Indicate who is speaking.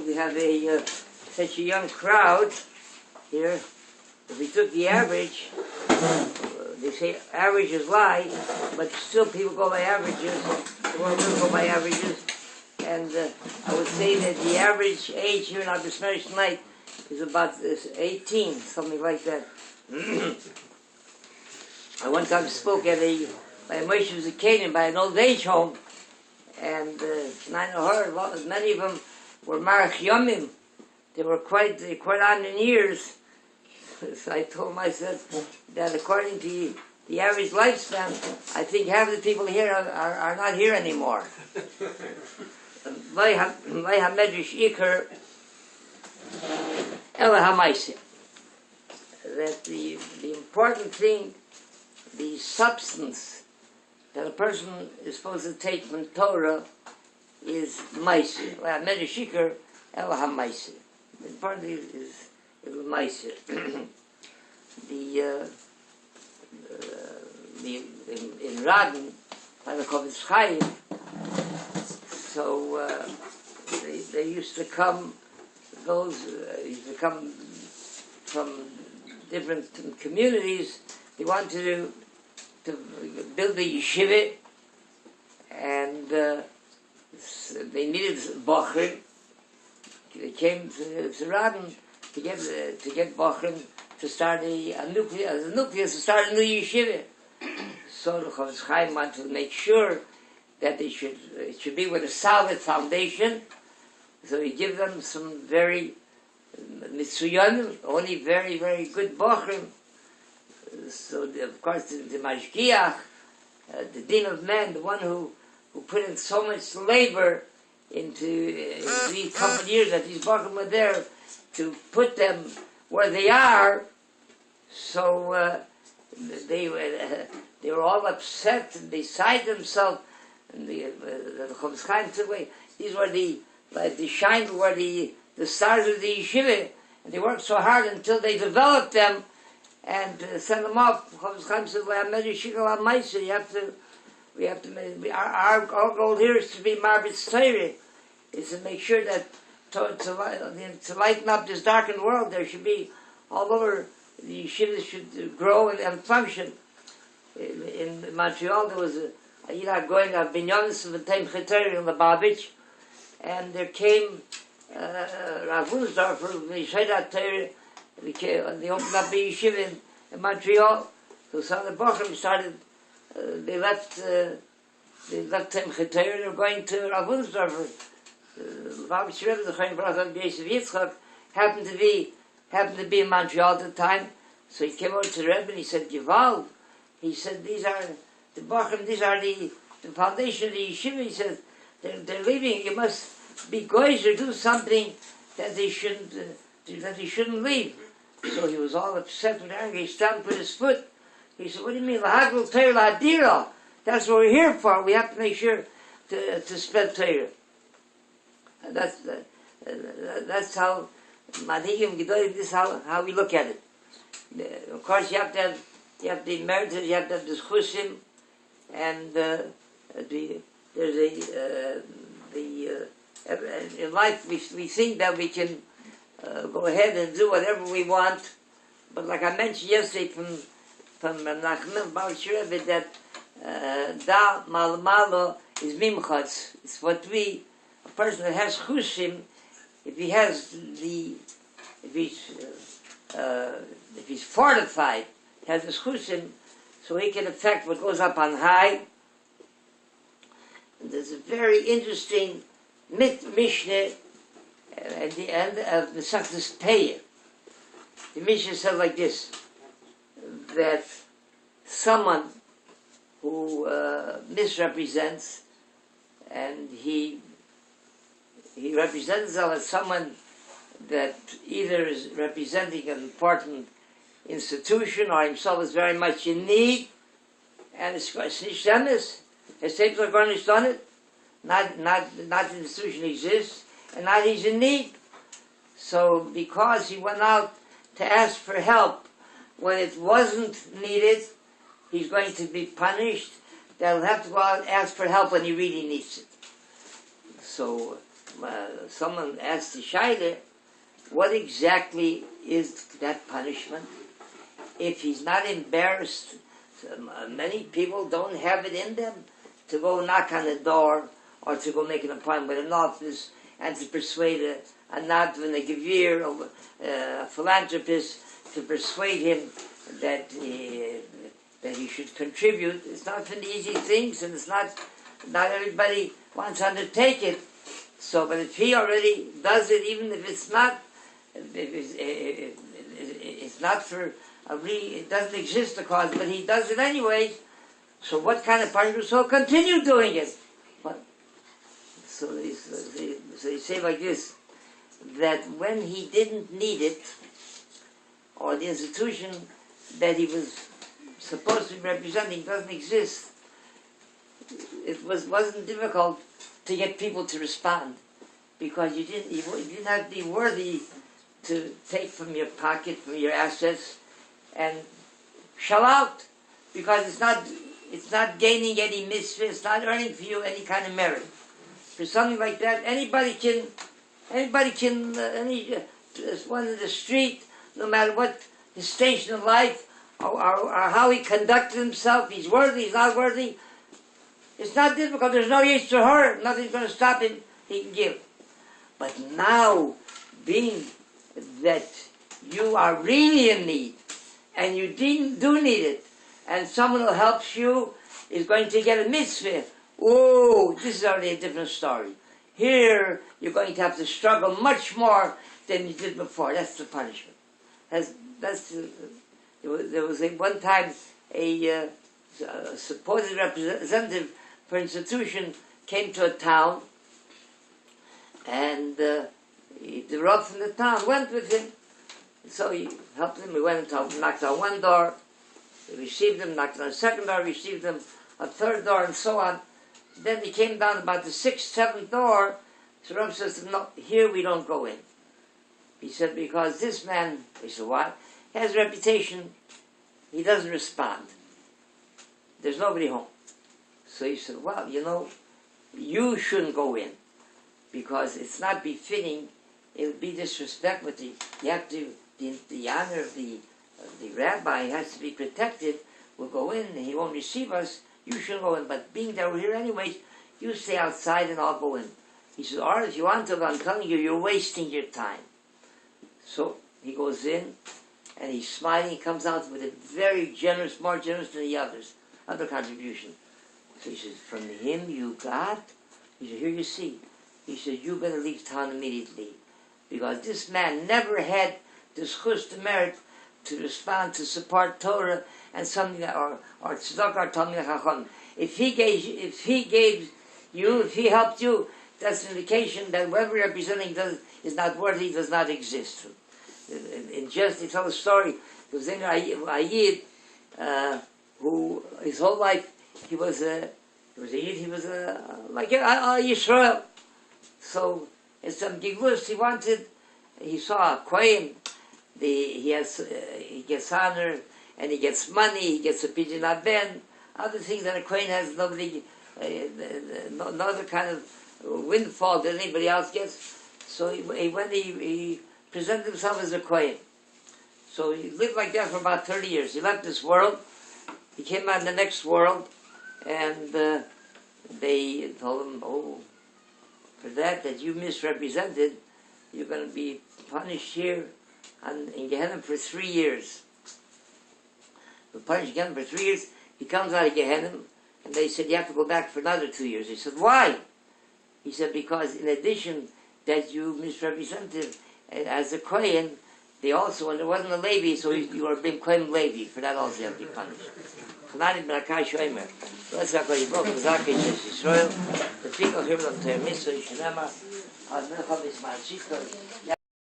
Speaker 1: we have such a young crowd here. If we took the average, they say averages lie, but still people go by averages. The world doesn't go by averages. And I would say that the average age here in our B'Smerish tonight is about 18, something like that. I one time spoke at by a Moshe Zakanian, by an old age home, and I heard many of them were Marach Yomim. They were quite on in years. So I told him, I said, that according to the average lifespan, I think half the people here are not here anymore. That the important thing, the substance that a person is supposed to take from Torah is Maiseh. The important thing is Maiseh. In Radin, by the Chofetz Chaim, so they used to come from different communities. They wanted to build a yeshiva, and they needed bochrim. They came to Rabbi to get bochrim to start a nucleus to start a new yeshiva. So the Chofetz Chaim wanted to make sure that it should be with a solid foundation. So he gave them some very mitzuyonim, only very, very good bochrim. So of course the mashgiach, the din of man, the one who put in so much labor into these couple of years that these bochrim were there to put them where they are. So they were all upset and beside themselves. And the Chofetz Chaim took away. These were the shine were the stars of the yeshiva, and they worked so hard until they developed them and sent them off. Chofetz Chaim said, our goal here is to be Marbitz Torah, is to make sure that to lighten up this darkened world, there should be all over the yeshivas should grow and function. In Montreal, there was a going of Binyamis of the Time Cheteri in Lubavitcher, and there came Rav Uzdorfer from the Yeshivat Torah. They opened up a yeshiva in Montreal. So some of the Bochum started. They left Time Cheteri. They were going to Rav Uzdorfer. Lubavitcher Rebbe, the Chaim Rebbe Yosef Yitzchak, happened to be in Montreal at the time. So he came over to the Rebbe and he said, "Gival," he said, "These are the Bochum, these are the foundation of the yeshiva." He says, they're leaving. You must be goyish or do something that they shouldn't leave. So he was all upset with anger. He stamped with his foot. He said, "What do you mean? Lahagul Torah lahadira? That's what we're here for. We have to make sure to spread Torah." And that's how Madhigim Gedolim. This is how we look at it. Of course, you have to have the merited. You have to have the chusim. And in life we think that we can go ahead and do whatever we want, but like I mentioned yesterday from Lubavitcher Rebbe, that da malmalo is mimchas. It's what a person that has chusim, if he's fortified, has his chusim, so he can affect what goes up on high. And there's a very interesting Mishnah at the end of the Peah. The Mishnah said like this, that someone who misrepresents, and he represents himself as someone that either is representing an important institution or himself is very much in need, and it's nicht his tapes are garnished on it, not the institution exists, and not he's in need. So because he went out to ask for help when it wasn't needed, he's going to be punished. They'll have to go out and ask for help when he really needs it. So someone asked the Shaila, what exactly is that punishment? If he's not embarrassed, many people don't have it in them to go knock on the door or to go make an appointment with an office and to persuade a nadvan, a gevir, or a philanthropist to persuade him that he should contribute. It's not from the easy things, and it's not everybody wants to undertake it. So, but if he already does it, even if it's not, it's not for it doesn't exist the cause, but he does it anyway. So, what kind of punishment? So, continue doing it. What? So they say like this, that when he didn't need it, or the institution that he was supposed to be representing doesn't exist, it wasn't difficult to get people to respond, because you didn't have to be worthy to take from your pocket, from your assets, and shell out, because it's not gaining any mitzvah, it's not earning for you any kind of merit. For something like that, anybody can, one in the street, no matter what his station in life, or how he conducted himself, he's worthy, he's not worthy, it's not difficult, there's no use to hurt, nothing's going to stop him, he can give. But now, being that you are really in need, and you do need it, and someone who helps you is going to get a mitzvah, oh, this is already a different story. Here, you're going to have to struggle much more than you did before. That's the punishment. There was one time a supposed representative for institution came to a town, and the Rav from the town went with him. So he helped him. We went and knocked on one door, he received him, knocked on a second door, received him, a third door, and so on. Then he came down about the sixth, seventh door. So Rav says to him, no, here we don't go in. He said, because this man, he said, what? He has a reputation, he doesn't respond. There's nobody home. So he said, well, you shouldn't go in, because it's not befitting, it'll be disrespect with you have to, the honor of the rabbi has to be protected. We'll go in and he won't receive us, you shouldn't go in, but being that we're here anyways, you stay outside and I'll go in. He said, or if you want to, I'm telling you, you're wasting your time. So he goes in, and he's smiling, he comes out with a very generous, more generous than the other contribution. So he says, from him you got? He said, here you see. He said, you better leave town immediately, because this man never had the schus, the merit, to respond, to support Torah, and something that, or tzedakah, or Talmid Chacham. If he gave you, if he helped you, that's an indication that whoever you're representing is not worthy, does not exist. In just, they tell a story, there was a Yid, who his whole life, he was a Yisrael. So, in some Giglus, he saw a Kohen, he gets honor, and he gets money, he gets a pidyon ben, other things that a Kohen has, nobody, no other kind of windfall that anybody else gets. So he presented himself as a Kohen. So he lived like that for about 30 years. He left this world, he came out in the next world, and they told him, oh, for that you misrepresented, you're going to be punished here in Gehenna for 3 years. We're punished again for 3 years. He comes out of Gehenna, and they said, you have to go back for another 2 years. He said, why? He said, because in addition that you misrepresented as a Kohen, they also, and there wasn't a Levi, so you were being Kohen Levi. For that also you have to be punished. Let's go to Yibok, Zakai, Yisrael, the people here of the Mitzvah, Yishanema, Al Melcham Ismail Shikor.